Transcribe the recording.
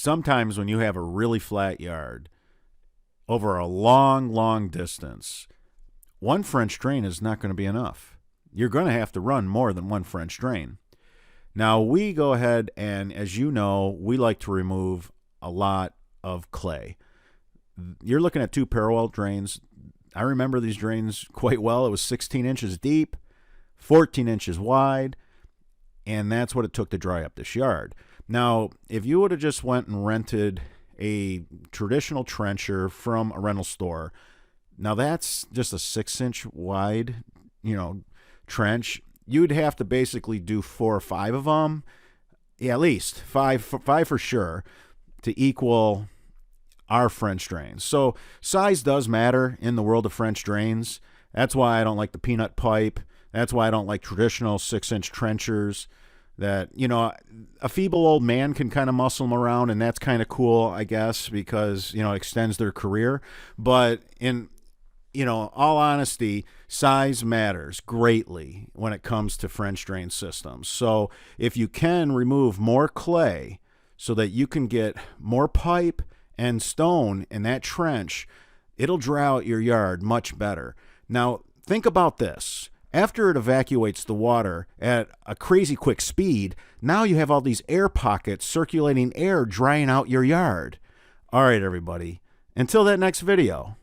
sometimes when you have a really flat yard over a long, long distance, one French drain is not going to be enough. You're going to have to run more than one French drain. Now, we go ahead and, as you know, we like to remove a lot of clay. You're looking at 2 parallel drains. I remember these drains quite well. It was 16 inches deep, 14 inches wide, and that's what it took to dry up this yard. Now, if you would have just went and rented a traditional trencher from a rental store, now that's just a 6-inch wide, trench. You'd have to basically do 4 or 5 of them, yeah, at least five for sure, to equal our French drains. So size does matter in the world of French drains. That's why I don't like the peanut pipe. That's why I don't like traditional 6-inch trenchers that, a feeble old man can kind of muscle them around, and that's kind of cool, I guess, because, it extends their career. But in, all honesty, size matters greatly when it comes to French drain systems. So if you can remove more clay so that you can get more pipe and stone in that trench, it'll dry out your yard much better. Now, think about this. After it evacuates the water at a crazy quick speed, now you have all these air pockets circulating air drying out your yard. All right, everybody. Until that next video.